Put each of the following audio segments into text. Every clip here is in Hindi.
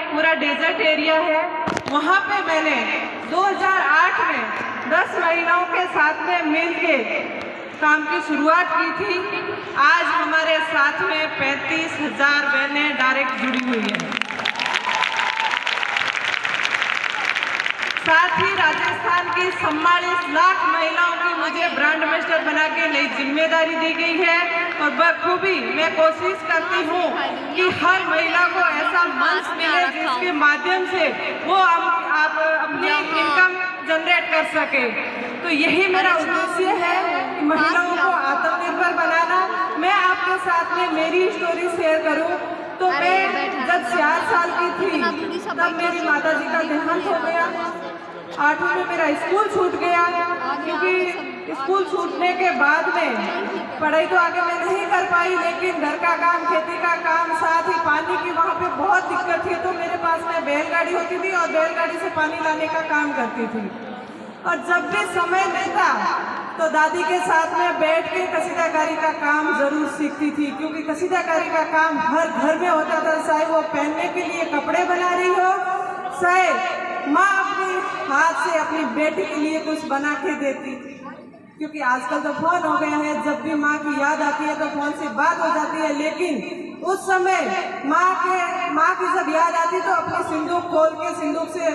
पूरा डेजर्ट एरिया है। वहाँ पे मैंने 2008 में 10 महिलाओं के साथ में मिलके काम की शुरुआत की थी। आज हमारे साथ में 35,000 बहनें डायरेक्ट जुड़ी हुई हैं। साथ ही राजस्थान की 44 लाख महिलाओं की मुझे ब्रांड एम्बेसडर बना के नई जिम्मेदारी दी गई है और बखूबी मैं कोशिश करती हूँ कि हर महिला को ऐसा मंच मिले जिसके माध्यम से वो आप अपनी इनकम जनरेट कर सके। तो यही मेरा उद्देश्य है कि महिलाओं को आत्मनिर्भर बनाना। मैं आपके साथ में मेरी स्टोरी शेयर करूँ तो मैं जब 4 साल की थी तब मेरी माताजी का देहांत हो गया। 8वीं में मेरा स्कूल छूट गया, क्योंकि स्कूल छूटने के बाद में पढ़ाई तो आगे मैं नहीं कर पाई, लेकिन घर का काम, खेती का काम, साथ ही पानी की वहाँ पे बहुत दिक्कत थी। तो मेरे पास में बैलगाड़ी होती थी और बैलगाड़ी से पानी लाने का काम करती थी। और जब भी समय मिलता तो दादी के साथ में बैठ के कसीदाकारी का काम जरूर सीखती थी, क्योंकि कसीदाकारी का काम हर घर में होता था। चाहे वो पहनने के लिए कपड़े बना रही हो, चाहे माँ अपने हाथ से अपनी बेटी के लिए कुछ बना के देती, क्योंकि आजकल तो फोन हो गया है। जब भी माँ की याद आती है तो फोन से बात हो जाती है, लेकिन उस समय माँ की जब याद आती तो अपनी सिंदूक खोल के सिंदूक से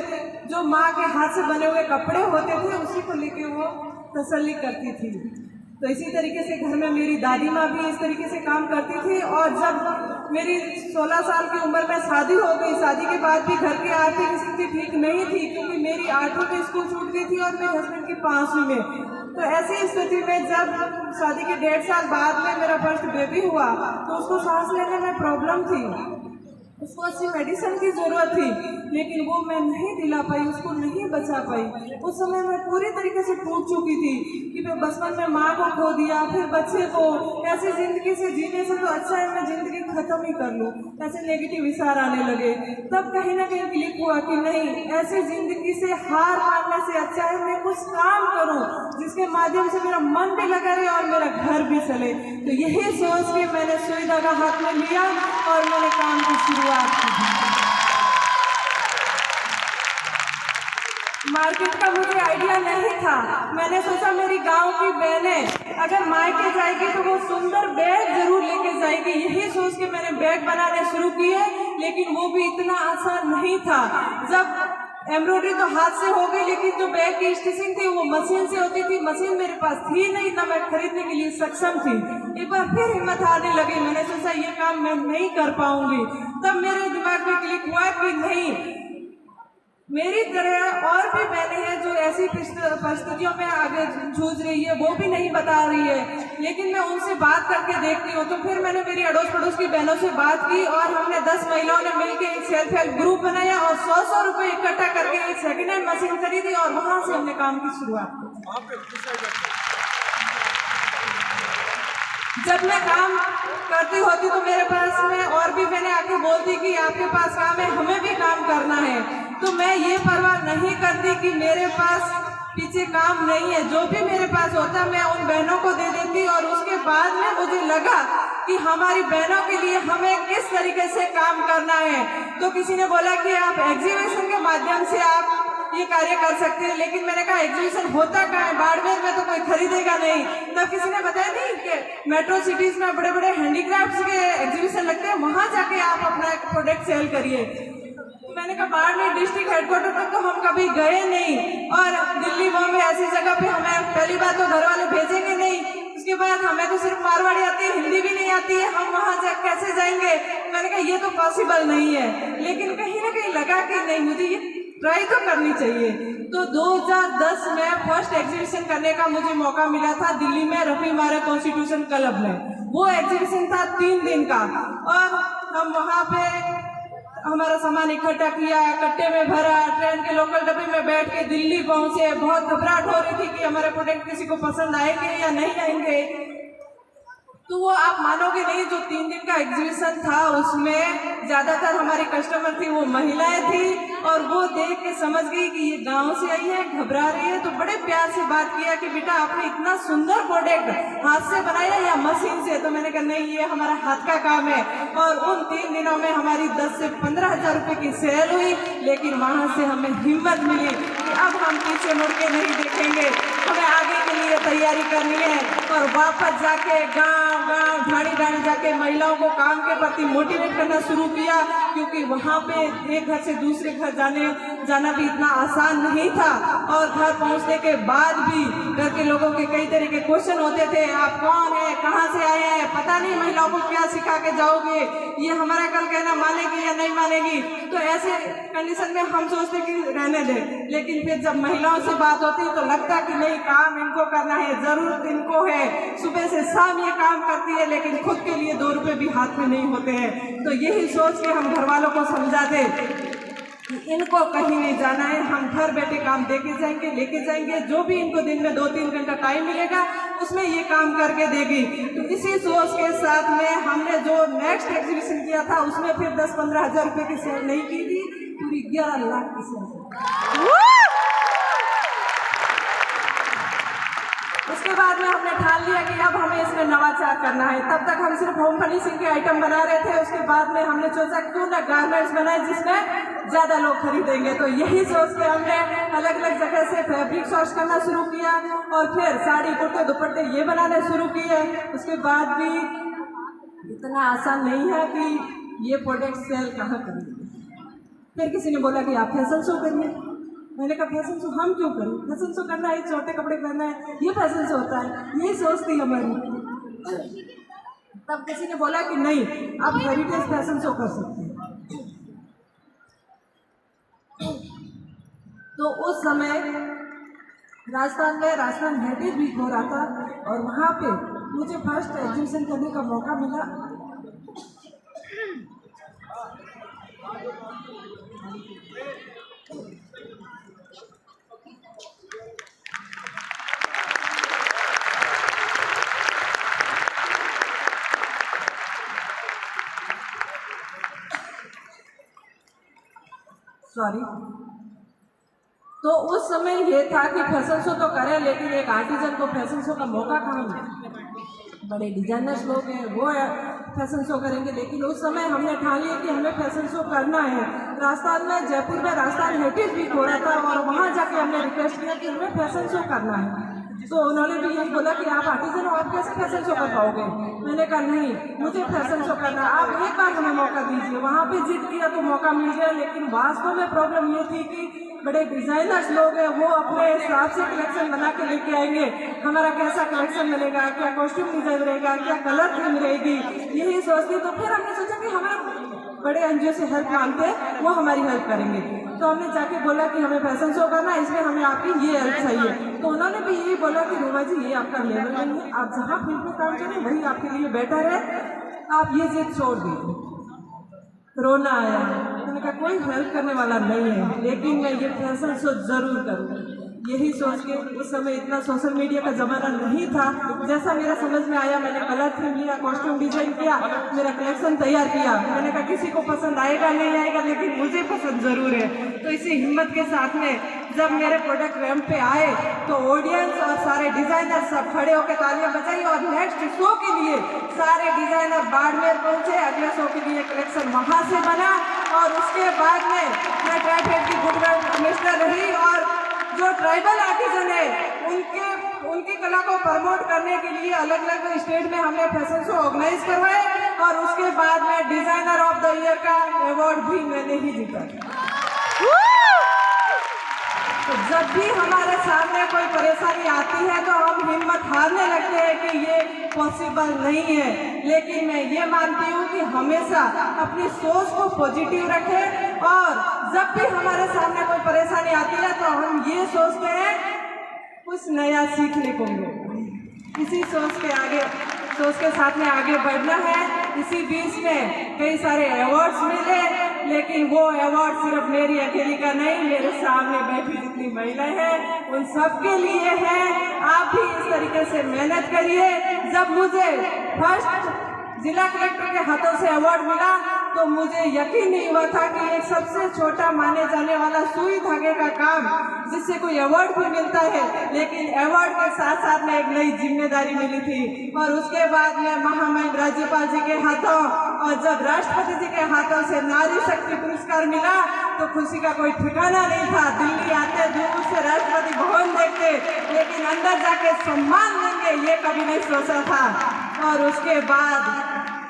जो माँ के हाथ से बने हुए कपड़े होते थे उसी को लेके वो तसल्ली करती थी। तो इसी तरीके से घर में मेरी दादी माँ भी इस तरीके से काम करती थी। और जब मेरी 16 साल की उम्र में शादी हो गई, शादी के बाद भी घर की आर्थिक स्थिति ठीक नहीं थी, क्योंकि मेरी 8वीं में स्कूल छूट गई थी और मेरे हस्बैंड की 5वीं में। तो ऐसी स्थिति में जब शादी के 1.5 साल बाद में मेरा फर्स्ट बेबी हुआ तो उसको सांस लेने में प्रॉब्लम थी, उसको अच्छी मेडिसिन की जरूरत थी, लेकिन वो मैं नहीं दिला पाई, उसको नहीं बचा पाई। उस समय मैं पूरी तरीके से टूट चुकी थी कि मैं बचपन में माँ को खो दिया, फिर बच्चे को। ऐसी जिंदगी से जीने से तो अच्छा है मैं जिंदगी खत्म ही कर लूँ, ऐसे नेगेटिव विचार आने लगे। तब कहीं ना कहीं क्लिक हुआ कि नहीं, ऐसी जिंदगी से हार मानने से अच्छा है मैं कुछ काम करूँ जिसके माध्यम से मेरा मन भी लगा रहे और मेरा घर भी चले। तो यही सोच के मैंने सुई धागा हाथ में लिया और मैंने काम की शुरुआत की। मार्केट का मुझे आइडिया नहीं था। मैंने सोचा मेरी गांव की बहनें अगर मायके जाएगी तो वो सुंदर बैग जरूर लेके जाएगी। यही सोच के मैंने बैग बनाने शुरू किए, लेकिन वो भी इतना आसान नहीं था। जब एम्ब्रॉयडरी तो हाथ से हो गई, लेकिन जो बैग की स्टिचिंग थी वो मशीन से होती थी। मशीन मेरे पास थी नहीं, ना मैं खरीदने के लिए सक्षम थी। एक बार फिर हिम्मत हारने लगी। मैंने सोचा ये काम मैं नहीं कर पाऊंगी। तब मेरे दिमाग में क्लिक हुआ कि नहीं, मेरी तरह और भी बहनें हैं जो ऐसी परिस्थितियों में आगे जूझ रही है, वो भी नहीं बता रही है, लेकिन मैं उनसे बात करके देखती हूँ। तो फिर मैंने मेरी अड़ोस पड़ोस की बहनों से बात की और हमने 10 महिलाओं ने मिलकर एक सेल्फ हेल्प ग्रुप बनाया और 100 रुपए इकट्ठा करके एक सेकेंड हैंड मशीन खरीदी और वहां से हमने काम की शुरुआत की। जब मैं काम करती होती तो मेरे पास में और भी मैंने आके बोलती कि आपके पास काम है, हमें भी काम करना है। तो मैं ये परवाह नहीं करती कि मेरे पास पीछे काम नहीं है, जो भी मेरे पास होता मैं उन बहनों को दे देती। और उसके बाद में मुझे लगा कि हमारी बहनों के लिए हमें किस तरीके से काम करना है। तो किसी ने बोला कि आप एग्जीबिशन के माध्यम से आप ये कार्य कर सकते हैं, लेकिन मैंने कहा एग्जीबिशन होता कहाँ है, बाड़मेर में तो कोई खरीदेगा नहीं। तब किसी ने बताया नहीं कि मेट्रो सिटीज में बड़े बड़े हैंडीक्राफ्ट्स के एग्जीबिशन लगते हैं, वहां जाके आप अपना एक प्रोडक्ट सेल करिए। मैंने कहा बाड़मेर डिस्ट्रिक्ट हेडक्वार्टर तक तो हम कभी गए नहीं, और दिल्ली बॉम्बे ऐसी जगह पे हमें पहली बात तो घर वाले भेजेंगे नहीं, उसके बाद हमें तो सिर्फ मारवाड़ी आती है, हिंदी भी नहीं आती है, हम वहां कैसे जाएंगे। मैंने कहा ये तो पॉसिबल नहीं है, लेकिन कहीं ना कहीं लगा कि नहीं मुझे ये ट्राई तो करनी चाहिए। तो 2010 में फर्स्ट एग्जीबिशन करने का मुझे मौका मिला था दिल्ली में रफी मारे कॉन्स्टिट्यूशन क्लब में। वो एग्जीबिशन था 3 दिन का, और हम वहाँ पे हमारा सामान इकट्ठा किया, कट्टे में भरा, ट्रेन के लोकल डब्बे में बैठ के दिल्ली पहुंचे। बहुत घबराहट हो रही थी कि हमारे प्रोडक्ट किसी को पसंद आएंगे या नहीं आएंगे। तो वो आप मानोगे नहीं, जो 3 दिन का एग्जीबिशन था उसमें ज़्यादातर हमारी कस्टमर थी वो महिलाएं थी, और वो देख के समझ गई कि ये गांव से आई है, घबरा रही है। तो बड़े प्यार से बात किया कि बेटा आपने इतना सुंदर प्रोडक्ट हाथ से बनाया या मशीन से? तो मैंने कहा नहीं, ये हमारा हाथ का काम है। और उन 3 दिनों में हमारी 10 से 15 हज़ार रुपये की सेल हुई, लेकिन वहाँ से हमें हिम्मत मिली कि अब हम पीछे मुड़ के नहीं देखेंगे, हमें आगे के लिए तैयारी करनी है। और वापस जाके गांव ढाणी जाके महिलाओं को काम के प्रति मोटिवेट करना शुरू किया, क्योंकि वहाँ पे एक घर से दूसरे घर जाना भी इतना आसान नहीं था। और घर पहुँचने के बाद भी घर के लोगों के कई तरह के क्वेश्चन होते थे, आप कौन है, कहाँ से आए हैं, पता नहीं महिलाओं को क्या सिखा के जाओगे, ये हमारा कल कहना मानेगी या नहीं मानेगी। तो ऐसे कंडीशन में हम सोचते कि रहने दें, लेकिन फिर जब महिलाओं से बात होती तो लगता कि नहीं, काम इनको करना है, जरूरत इनको है, सुबह से शाम ये काम करती है, लेकिन खुद के लिए 2 रुपए भी हाथ में नहीं होते हैं। तो यही सोच के हम घर वालों को समझाते कि इनको कहीं नहीं जाना है, हम घर बैठे काम देके जाएंगे, लेके जाएंगे, जो भी इनको दिन में 2-3 घंटा टाइम मिलेगा उसमें ये काम करके देगी। तो इसी सोच के साथ में हमने जो नेक्स्ट एग्जीबिशन किया था उसमें फिर 10-15 हज़ार रुपये की सेल नहीं की थी, पूरी 11 लाख की सेल। उसके बाद में हमने ठान लिया कि अब हमें इसमें नवाचार करना है। तब तक हम सिर्फ होम फर्निशिंग के आइटम बना रहे थे। उसके बाद में हमने सोचा क्यों ना गारमेंट्स बनाए जिसमें ज़्यादा लोग खरीदेंगे। तो यही सोच के हमने अलग अलग जगह से फैब्रिक सोर्स करना शुरू किया, और फिर साड़ी कुर्ते दुपट्टे ये बनाने शुरू किए। उसके बाद भी इतना आसान नहीं है कि ये प्रोडक्ट सेल कहाँ करेंगे। फिर किसी ने बोला कि आप फैशन शो करिए। मैंने कहा फैशन शो हम क्यों करें, फैशन शो करना है, छोटे कपड़े पहनना है, ये फैशन शो होता है, यही सोच थी हमारी। तब किसी ने बोला कि नहीं, आप हेरिटेज फैशन शो कर सकते हैं। तो उस समय राजस्थान हेरिटेज वीक हो रहा था, और वहाँ पे मुझे फर्स्ट एग्जीबिशन करने का मौका मिला। तो उस समय ये था कि फैशन शो तो करें, लेकिन एक आर्टिजन को फैशन शो का मौका कहाँ मिले। बड़े डिजाइनर्स लोग हैं वो फैशन शो करेंगे, लेकिन उस समय हमने ठान लिया कि हमें फैशन शो करना है। राजस्थान में जयपुर में राजस्थान हेरिटेज वीक हो रहा था, और वहाँ जाके हमने रिक्वेस्ट किया कि हमें फैशन शो करना है। तो उन्होंने भी यही बोला कि आप आर्टिजन हो, आप कैसे फैशन शो कर पाओगे। मैंने कहा नहीं, मुझे फैशन शो करना, आप एक बार हमें मौका दीजिए। वहाँ पे जिद किया तो मौका मिल गया, लेकिन वास्तव में प्रॉब्लम ये थी कि बड़े डिजाइनर्स लोग हैं, वो अपने हिसाब से कलेक्शन बना के लेके आएंगे। हमारा कैसा कलेक्शन मिलेगा, क्या कॉस्ट्यूम डिजाइन रहेगा, क्या कलर थीम रहेगी, यही सोचती। तो फिर हमने सोचा कि हमारे बड़े एनजीओ से हेल्प मांगते हैं, वो हमारी हेल्प करेंगे। तो हमने जाके बोला कि हमें फैशन शो करना है, इसमें हमें आपकी ये हेल्प चाहिए। तो उन्होंने भी यही बोला कि रूमा जी ये आपका लेवल नहीं है, आप जहाँ फील्ड में काम करें वही आपके लिए बेटर है, आप ये जिद छोड़ दीजिए। रोना आया, मैंने कहा कोई हेल्प करने वाला नहीं है, लेकिन मैं ये फैशन शो जरूर करूँगी। यही सोच के उस समय इतना सोशल मीडिया का ज़माना नहीं था। जैसा मेरा समझ में आया मैंने कलर थीम लिया, कॉस्ट्यूम डिजाइन किया, मेरा कलेक्शन तैयार किया। मैंने कहा किसी को पसंद आएगा नहीं आएगा, लेकिन मुझे पसंद ज़रूर है। तो इसी हिम्मत के साथ में जब मेरे प्रोडक्ट रैंप पे आए तो ऑडियंस और सारे डिज़ाइनर सब खड़े होकर तालियां बजाई, और नेक्स्ट शो के लिए सारे डिज़ाइनर बाड़मेर पहुँचे। अगले शो के लिए कलेक्शन वहाँ से बना, और उसके बाद में मैं ट्राइफेड की गुड कमिश्नर रही, और जो ट्राइबल आर्टिजन है उनकी कला को प्रमोट करने के लिए अलग अलग स्टेट में हमने फैशन शो ऑर्गेनाइज करवाए, और उसके बाद में डिजाइनर ऑफ द ईयर का अवार्ड भी मैंने ही जीता। तो जब भी हमारे सामने कोई परेशानी आती है तो हम हिम्मत हारने लगते हैं कि ये पॉसिबल नहीं है, लेकिन मैं ये मानती हूँ कि हमेशा अपनी सोच को पॉजिटिव रखें, और जब भी हमारे सामने कोई परेशानी आती है तो हम ये सोचते हैं कुछ नया सीखने को मिले। इसी सोच के साथ में आगे बढ़ना है। इसी बीच में कई सारे अवार्ड्स मिले, लेकिन वो अवार्ड सिर्फ मेरी अकेली का नहीं, मेरे सामने बैठी जितनी महिलाएं हैं उन सब के लिए है। आप भी इस तरीके से मेहनत करिए। जब मुझे फर्स्ट जिला कलेक्टर के हाथों से अवार्ड मिला तो मुझे यकीन नहीं हुआ था कि एक सबसे छोटा माने जाने वाला सुई धागे का काम जिससे कोई अवार्ड भी मिलता है, लेकिन अवार्ड के साथ साथ में एक नई जिम्मेदारी मिली थी। और उसके बाद में महामहिम राज्यपाल जी के हाथों और जब राष्ट्रपति जी के हाथों से नारी शक्ति पुरस्कार मिला तो खुशी का कोई ठिकाना नहीं था। दिल्ली आते दूर से राष्ट्रपति भवन देखते, लेकिन अंदर जाके सम्मान देंगे ये कभी नहीं सोचा था। और उसके बाद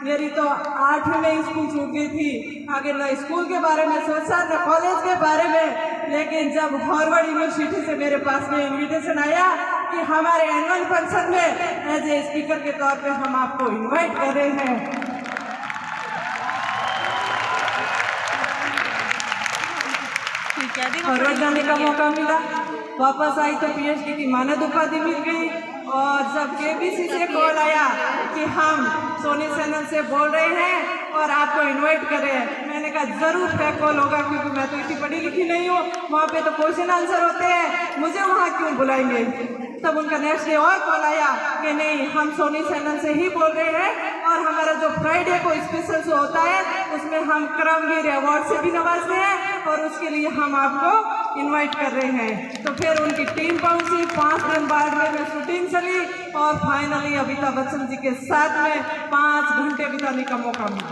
मेरी तो 8वीं में स्कूल छूट गई थी, आगे न स्कूल के बारे में सोचा न कॉलेज के बारे में। लेकिन जब हार्वर्ड यूनिवर्सिटी से मेरे पास में इनविटेशन आया कि हमारे एनुअल फंक्शन में एज ए स्पीकर के तौर पे हम आपको इनवाइट कर रहे हैं, हार्वर्ड जाने का मौका मिला। वापस आई तो पीएचडी की मानद उपाधि मिल गई। और जब केबीसी से कॉल आया कि हम सोनी चैनल से बोल रहे हैं और आपको इनवाइट कर रहे हैं, मैंने कहा जरूर फेक कॉल होगा क्योंकि मैं तो इतनी पढ़ी लिखी नहीं हूँ, वहाँ पे तो क्वेश्चन आंसर होते हैं, मुझे वहाँ क्यों बुलाएंगे। तब उनका नेक्स्ट डे और कॉल आया कि नहीं, हम सोनी चैनल से ही बोल रहे हैं और हमारा जो फ्राइडे को स्पेशल शो होता है उसमें हम करमवीर अवार्ड से भी नवाजते हैं और उसके लिए हम आपको इनवाइट कर रहे हैं। तो फिर उनकी टीम पहुंची, 5 दिन बाद में शूटिंग चली और फाइनली अमिताभ बच्चन जी के साथ में 5 घंटे बिताने का मौका मिला।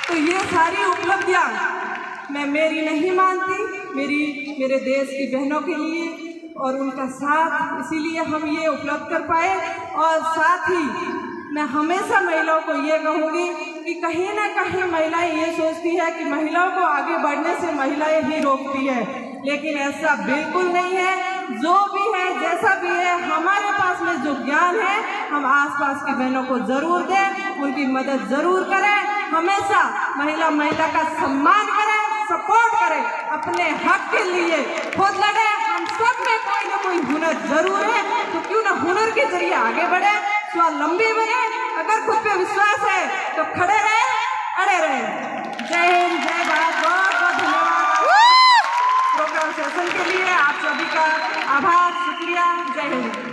तो ये सारी उपलब्धियां मैं मेरी नहीं मानती, मेरे देश की बहनों के लिए और उनका साथ, इसीलिए हम ये उपलब्ध कर पाए। और साथ ही मैं हमेशा महिलाओं को ये कहूँगी कि कहीं ना कहीं महिलाएं ये सोचती है कि महिलाओं को आगे बढ़ने से महिलाएं ही रोकती है, लेकिन ऐसा बिल्कुल नहीं है। जो भी है, जैसा भी है, हमारे पास में जो ज्ञान है हम आसपास की बहनों को जरूर दें, उनकी मदद जरूर करें, हमेशा महिला का सम्मान करें, सपोर्ट करें, अपने हक के लिए खुद लड़े। हम सब में कोई ना कोई हुनर जरूर है, तो क्यों ना हुनर के जरिए आगे बढ़े, स्वावलंबी बने। अगर खुद पे विश्वास है तो खड़े रहे, अड़े रहे। जय हिंद, जय भारत। बहुत बहुत धन्यवाद प्रोग्राम सेशन के लिए, आप सभी का आभार, शुक्रिया। जय हिंद।